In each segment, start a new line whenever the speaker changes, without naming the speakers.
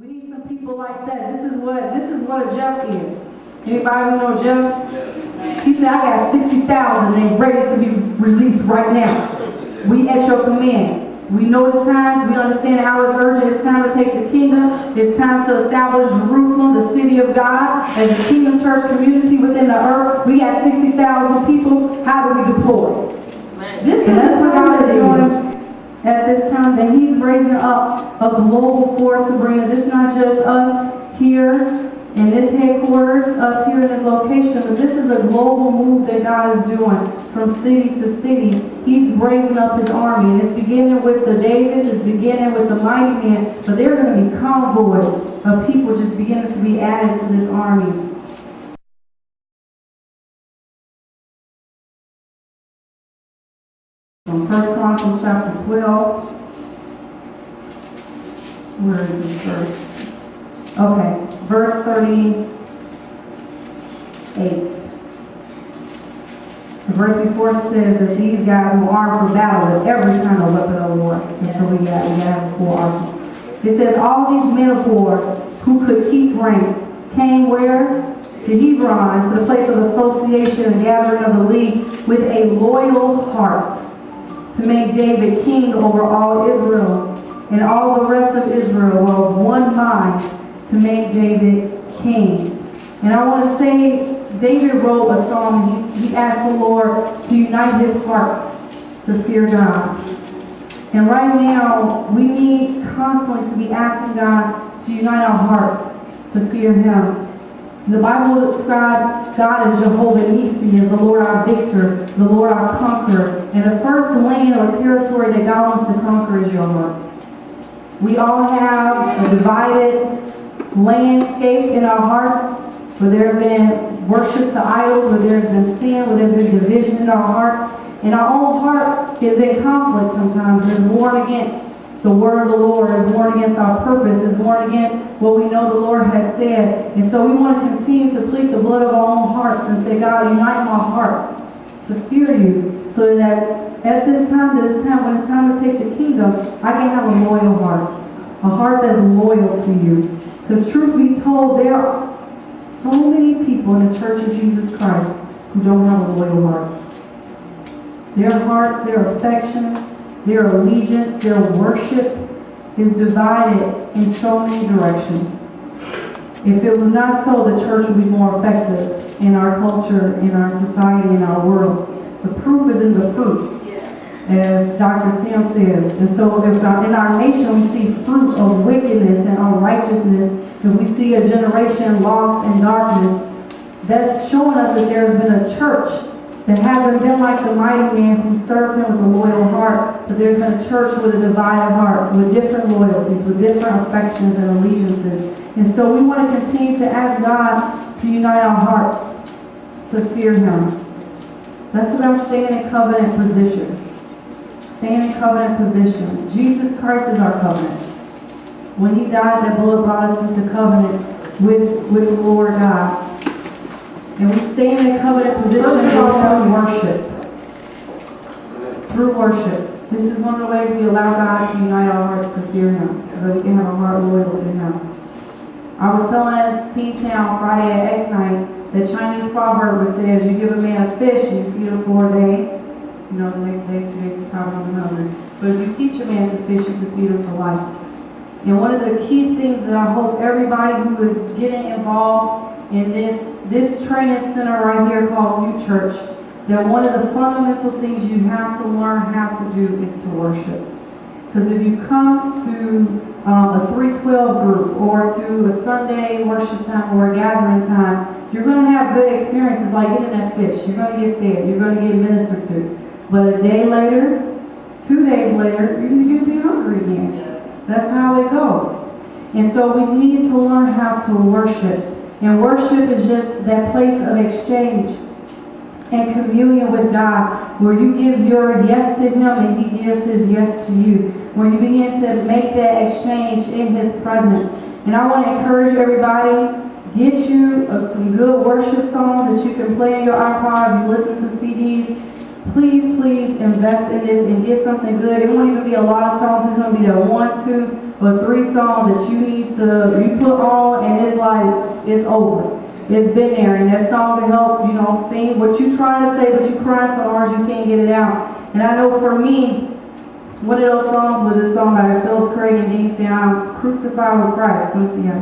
We need some people like that. This is what a Jeff is. Anybody know Jeff? Yes. He said, I got 60,000 and ready to be released right now. We at your command. We know the times, we understand how it's urgent. It's time to take the kingdom. It's time to establish Jerusalem, the city of God, as a kingdom church community within the earth. We got 60,000 people. How do we deploy? This is what God is doing at this time, that He's raising up a global force, Sabrina. This is not just us here in this headquarters, us here in this location, but this is a global move that God is doing from city to city. He's raising up His army, and it's beginning with the Davids, it's beginning with the mighty men, but there are going to be convoys of people just beginning to be added to this army. From 1 Chronicles chapter 12. Where is this verse? Okay, verse 38. The verse before says that these guys were armed for battle with every kind of weapon of war. And so we got to have a full arsenal. It says all these men of war who could keep ranks came where? To Hebron, to the place of association and gathering of the league, with a loyal heart, to make David king over all Israel. And all the rest of Israel were of one mind to make David king. And I want to say, David wrote a psalm, and he asked the Lord to unite his heart to fear God. And right now, we need constantly to be asking God to unite our hearts to fear Him. The Bible describes God as Jehovah Nissi, as the Lord our victor, the Lord our conqueror. And the first land or territory that God wants to conquer is your heart. We all have a divided landscape in our hearts, where there have been worship to idols, where there's been sin, where there's been division in our hearts. And our own heart is in conflict sometimes. It's warned against the word of the Lord, is warned against our purpose, is warned against what we know the Lord has said. And so we want to continue to plead the blood of our own hearts and say, God, unite my heart to fear you, so that at this time, when it's time to take the kingdom, I can have a loyal heart, a heart that's loyal to you. Because truth be told, there are so many people in the Church of Jesus Christ who don't have a loyal heart. Their hearts, their affections, their allegiance, their worship is divided in so many directions. If it was not so, the church would be more effective in our culture, in our society, in our world. The proof is in the fruit, as Dr. Tim says. And so if in our nation we see fruit of wickedness and unrighteousness, if we see a generation lost in darkness, that's showing us that there's been a church that hasn't been like the mighty man who served Him with a loyal heart, but there's been a church with a divided heart, with different loyalties, with different affections and allegiances. And so we want to continue to ask God to unite our hearts to fear Him. That's about staying in covenant position. Staying in covenant position. Jesus Christ is our covenant. When He died, that blood brought us into covenant with the Lord God. And we stay in a covenant position through worship. Through worship. This is one of the ways we allow God to unite our hearts to fear Him, so that we can have a heart loyal to Him. I was telling Teen Town Friday at X Night that Chinese proverb says, you give a man a fish and you feed him for a day. You know, the next day, 2 days, he's probably hungry. But if you teach a man to fish, you can feed him for life. And one of the key things that I hope everybody who is getting involved in this training center right here called New Church, that one of the fundamental things you have to learn how to do is to worship. Because if you come to a 312 group or to a Sunday worship time or a gathering time, you're going to have good experiences like getting that fish. You're going to get fed. You're going to get ministered to. But a day later, 2 days later, you're going to be hungry again. That's how it goes. And so we need to learn how to worship. And worship is just that place of exchange and communion with God, where you give your yes to Him and He gives His yes to you, where you begin to make that exchange in His presence. And I want to encourage everybody, get you some good worship songs that you can play in your iPod. You listen to CDs. Please invest in this and get something good. It won't even be a lot of songs. It's going to be that 1, 2, but 3 songs that you need to, you put on and it's like, it's over. It's been there, and that song can help, you know, sing what you trying to say, but you crying so hard you can't get it out. And I know for me, one of those songs was a song by Phillips Craig and Dean saying, I'm crucified with Christ. Let me see how.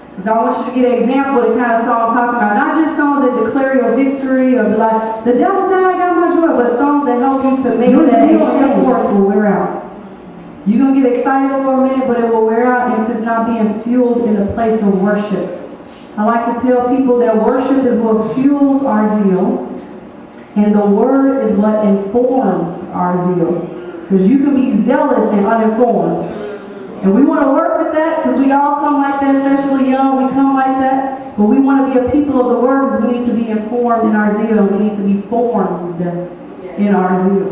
Because I want you to get an example of the kind of song I'm talking about. Not just songs that declare your victory or be like, the devil said I got my joy, but songs that help you to make that extreme force will wear out. You're going to get excited for a minute, but it will wear out if it's not being fueled in the place of worship. I like to tell people that worship is what fuels our zeal, and the word is what informs our zeal. Because you can be zealous and uninformed. And we want to work with that because we all come like that, especially young, we come like that. But we want to be a people of the word because we need to be informed in our zeal. We need to be formed in our zeal.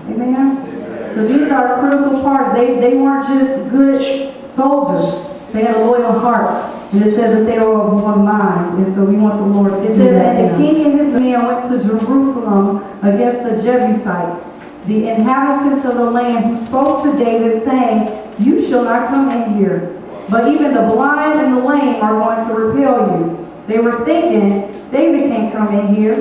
Amen? So these are critical parts. They weren't just good soldiers. They had a loyal heart. And it says that they were of one mind. And so we want the Lord to do that. It says, and the king and his men went to Jerusalem against the Jebusites, the inhabitants of the land, who spoke to David, saying, you shall not come in here, but even the blind and the lame are going to repel you. They were thinking, David can't come in here.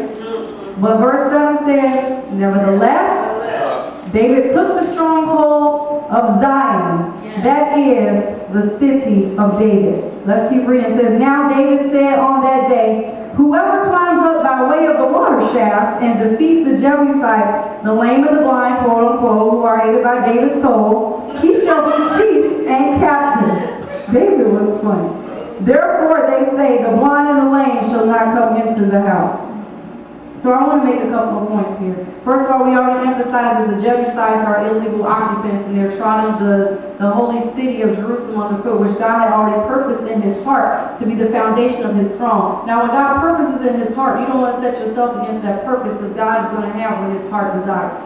But verse 7 says, nevertheless, David took the stronghold of Zion. That is the city of David. Let's keep reading. It says, now David said on that day, whoever climbs up by way of the water shafts and defeats the Jebusites, the lame and the blind, quote unquote, who are hated by David's soul, he shall be chief and captain. David was funny. Therefore they say, the blind and the lame shall not come into the house. So I want to make a couple of points here. First of all, we already emphasized that the Jebusites are illegal occupants and they're trotting the holy city of Jerusalem underfoot, which God had already purposed in his heart to be the foundation of his throne. Now, when God purposes in his heart, you don't want to set yourself against that purpose because God is going to have what his heart desires.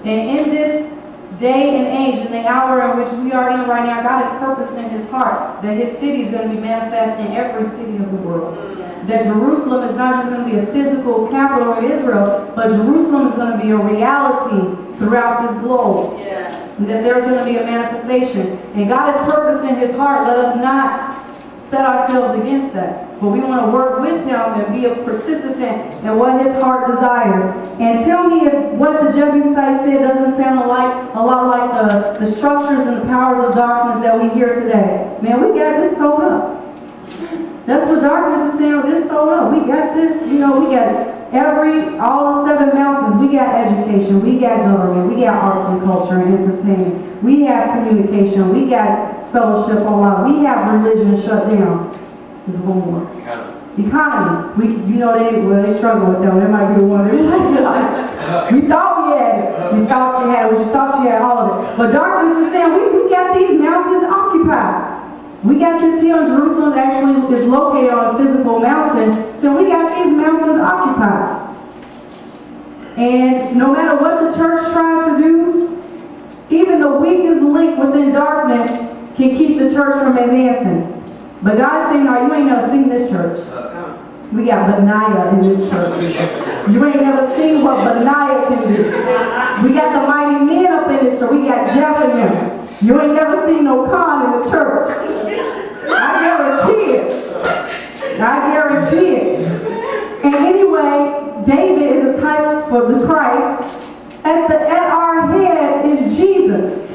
And in this day and age, in the hour in which we are in right now, God has purposed in his heart that his city is going to be manifest in every city of the world. That Jerusalem is not just going to be a physical capital of Israel, but Jerusalem is going to be a reality throughout this globe. Yes. And that there's going to be a manifestation. And God has purpose in his heart. Let us not set ourselves against that. But we want to work with him and be a participant in what his heart desires. And tell me if what the Jebusites said doesn't sound a lot like the structures and the powers of darkness that we hear today. Man, we got this sold up. That's what darkness is saying. This sold up. We got this. You know, we got all the 7 mountains. We got education. We got government. We got arts and culture and entertainment. We have communication. We got fellowship online. We have religion shut down. There's one more. Economy. They struggle with that one. They might be the one. We thought we had it. You thought you had it. You thought you had all of it. But darkness is saying we got these mountains occupied. We got this hill in Jerusalem that actually is located on a physical mountain. So we got these mountains occupied. And no matter what the church tries to do, even the weakest link within darkness can keep the church from advancing. But God is saying, no, you ain't never seen this church. We got Benaiah in this church. You ain't never seen what Benaiah can do. We got the mighty men up in this church. We got Jeff in there. You ain't never seen no con in the church. I guarantee it. I guarantee it. And anyway, David is a type for the Christ. At our head is Jesus.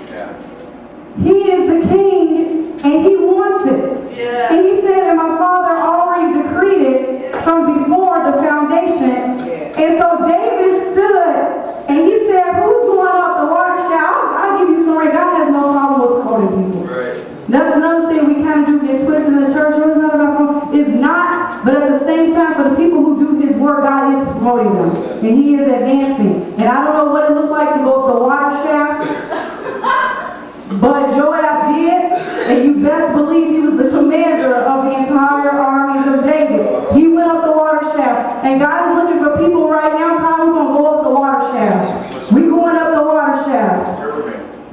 He is the king and he wants it. Yeah. And he said, and my Father already decreed it from before the foundation. Yeah. And so David stood and he said, who's going up the water shaft? I'll give you some right. God has no problem with quoting people. Right. That's another thing we kind of do get twisted in the church. It's not about it's not, but at the same time, for the people who do his work, God is promoting them. And he is advancing. And I don't know what it looked like to go up the water shaft. But Joab did, and you best believe he was the commander of the entire armies of David. He went up the water shaft, and God is looking for people right now. Kyle, we're going to go up the water shaft. We're going up the water shaft.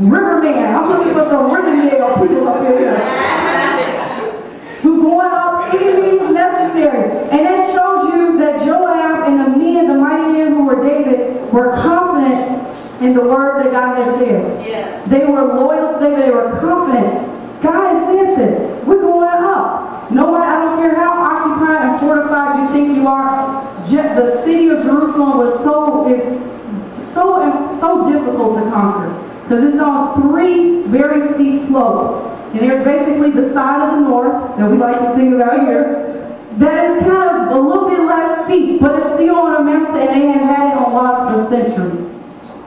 Riverman. I'm looking for some Riverman people up here. Who's going up any means necessary. And that shows you that Joab and the men, the mighty men who were David, were confident in the word that God has said.
Yes.
They were loyal to David. They were confident. God has said this. We're going up. No one, I don't care how occupied and fortified you think you are. The city of Jerusalem was so difficult to conquer because it's on 3 very steep slopes. And there's basically the side of the north that we like to sing about here that is kind of a little bit less steep, but it's still on a mountain, and they have had it on lock for centuries.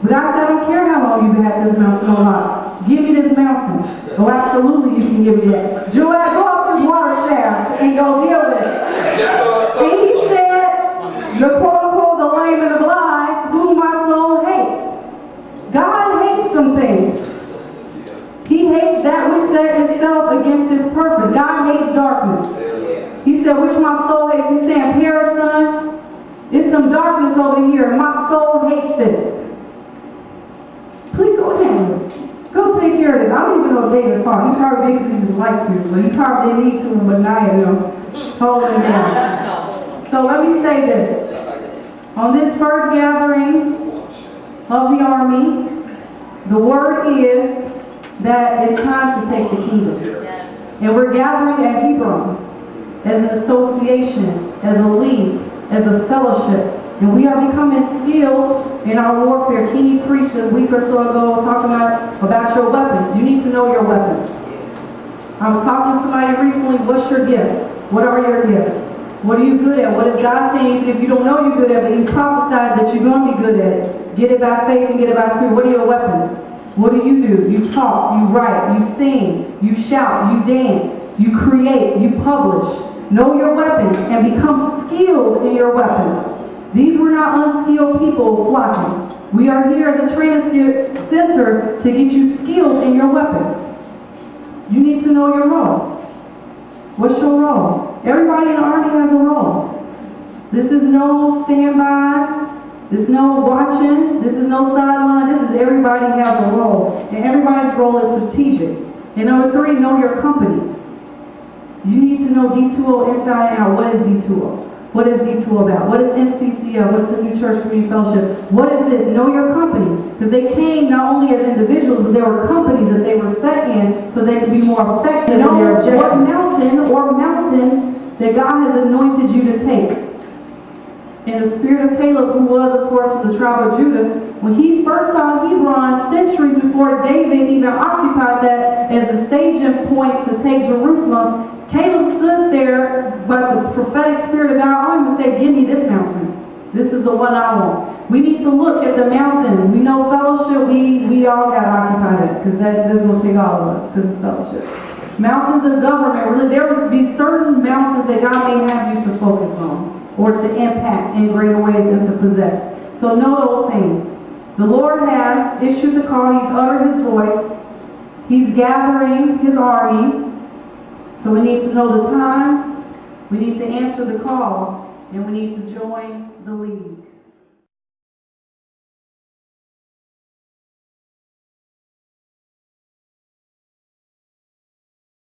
But God said, I don't care how long you've had this mountain on lock. Give me this mountain. Oh, absolutely, you can give me that. Joab, go up this water shaft and go deal with it. And he said, the quote-unquote, the lame and the blind, whom my soul hates. God hates some things. He hates that which set itself against his purpose. God hates darkness. He said, which my soul hates. He's saying, Paris, son, it's some darkness over here. My soul hates this. Please go ahead. Go take care of this. I don't even know if David fought. He probably did because he just liked to. But he probably didn't need to, but now you know, hold him down. So let me say this. On this first gathering of the army, the word is that it's time to take the kingdom. Yes. And we're gathering at Hebron as an association, as a league, as a fellowship. And we are becoming skilled in our warfare. Kenny preached a week or so ago talking about your weapons. You need to know your weapons. I was talking to somebody recently, what's your gifts? What are your gifts? What are you good at? What is God saying? Even if you don't know you're good at it, but He prophesied that you're going to be good at it. Get it by faith and get it by spirit. What are your weapons? What do? You talk, you write, you sing, you shout, you dance, you create, you publish. Know your weapons and become skilled in your weapons. These were not unskilled people flocking. We are here as a training center to get you skilled in your weapons. You need to know your role. What's your role? Everybody in the army has a role. This is no standby. This is no watching. This is no sideline. This is everybody has a role. And everybody's role is strategic. And number 3, know your company. You need to know D2O inside and out. What is D2O? What is D2O about? What is NCCO? What is the New Church Community Fellowship? What is this? Know your company. Because they came not only as individuals, but there were companies that they were set in so they could be more effective in their objectives. What mountain or mountains that God has anointed you to take. And the spirit of Caleb, who was, of course, from the tribe of Judah, when he first saw Hebron centuries before David even occupied that as the staging point to take Jerusalem, Caleb stood there, but the prophetic spirit of God on him and said, give me this mountain. This is the one I want. We need to look at the mountains. We know fellowship, we all got occupied it, because that's going to take all of us, because it's fellowship. Mountains of government, really, there would be certain mountains that God may have you to focus on, or to impact in greater ways and to possess. So know those things. The Lord has issued the call. He's uttered His voice. He's gathering His army. So we need to know the time, we need to answer the call, and we need to join the league.